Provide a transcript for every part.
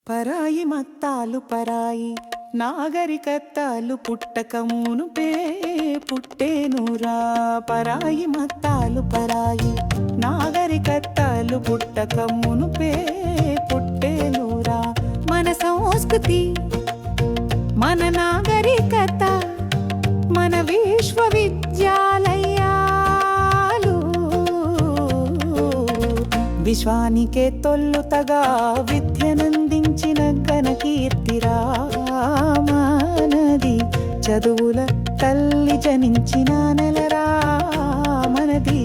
పరాయి మత్తాలు పరాయి నాగరికత్తాలు పుట్టక మునుపే పుట్టేనురా. పరాయి మత్తాలు పరాయి నాగరికత్తాలు పుట్టక మునుపే పుట్టేనురా. మన సంస్కృతి మన నాగరికత మన విశ్వవిద్యాలయాలు విశ్వానికే తొల్లుతగా విద్యనందించిన ఘనకీర్తిరా మనది. చదువుల తల్లి జనించిన నెలరా మనది.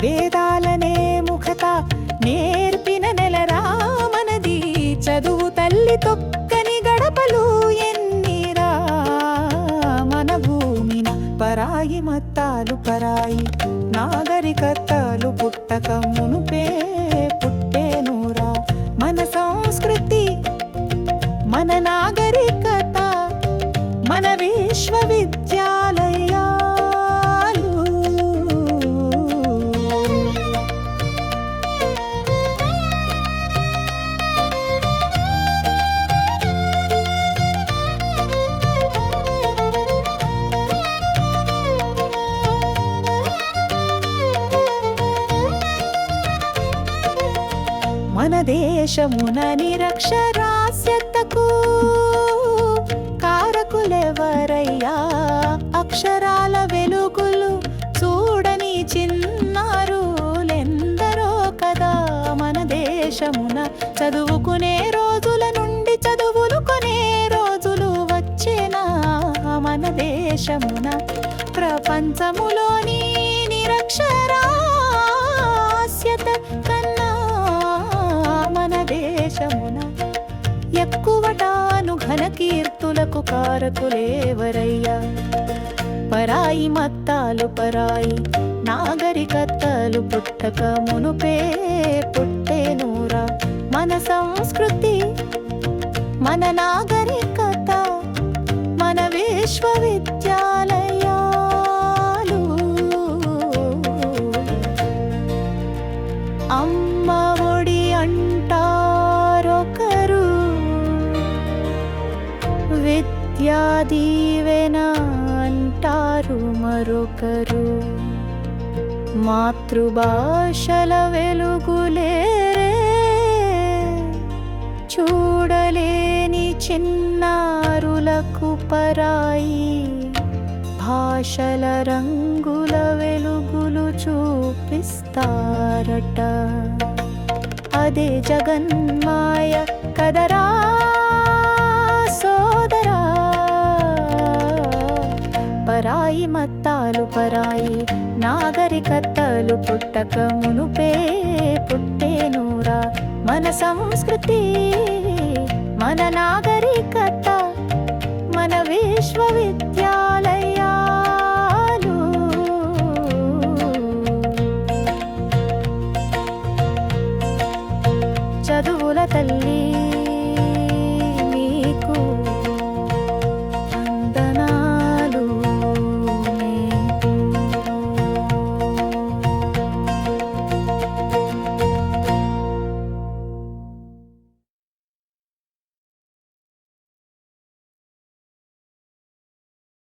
వేదాలనే ముఖత నేర్పిన నెలరా మనది. చదువు తల్లి తొక్కని గడపలు ఎన్నిరా మన భూమిన. పరాయి మత్తాలు పరాయి నాగరికతలు పుట్టక మునుపే పుట్టేనురా. మన సంస్కృతి మన నాగరికత మన విశ్వవిద్యాలయాలు మన దేశమున నిరక్షరాస్యతకు కారకులెవరయ్యా? అక్షరాల వెలుగులు చూడని చిన్నారులెందరో కదా. మన దేశమున చదువుకునే రోజుల నుండి చదువులు కొనే రోజులు వచ్చేనా మన దేశమున. ప్రపంచములోని నిరక్షరాస్యత కన్నా మన దేశమున ఎక్కువటాను ఘనకీర్తులకు కారకులేవరయ్యా? పరాయి మత్తాలు పరాయి నాగరికతలు పుట్టక మునుపే పుట్టేనురా. మన సంస్కృతి మన నాగరికత మన విశ్వవిద్యాలయాలు. అమ్మ ఒడి అంటారొకరు, విద్యా దీవెన అంటారు మరొకరు. మాతృభాషల వెలుగులేరే చూడలేని చిన్నారులకు పరాయి భాషల రంగుల వెలుగులు చూపిస్తారట. అదే జగన్మాయ కదరా సోదరా. పరాయి మత్తాలు పరాయి నాగరికతలు పుట్టక మునుపే పుట్టేనురా. మన సంస్కృతి మన నాగరికత మన విశ్వవిద్యాలయాలు. చదువుల తల్లి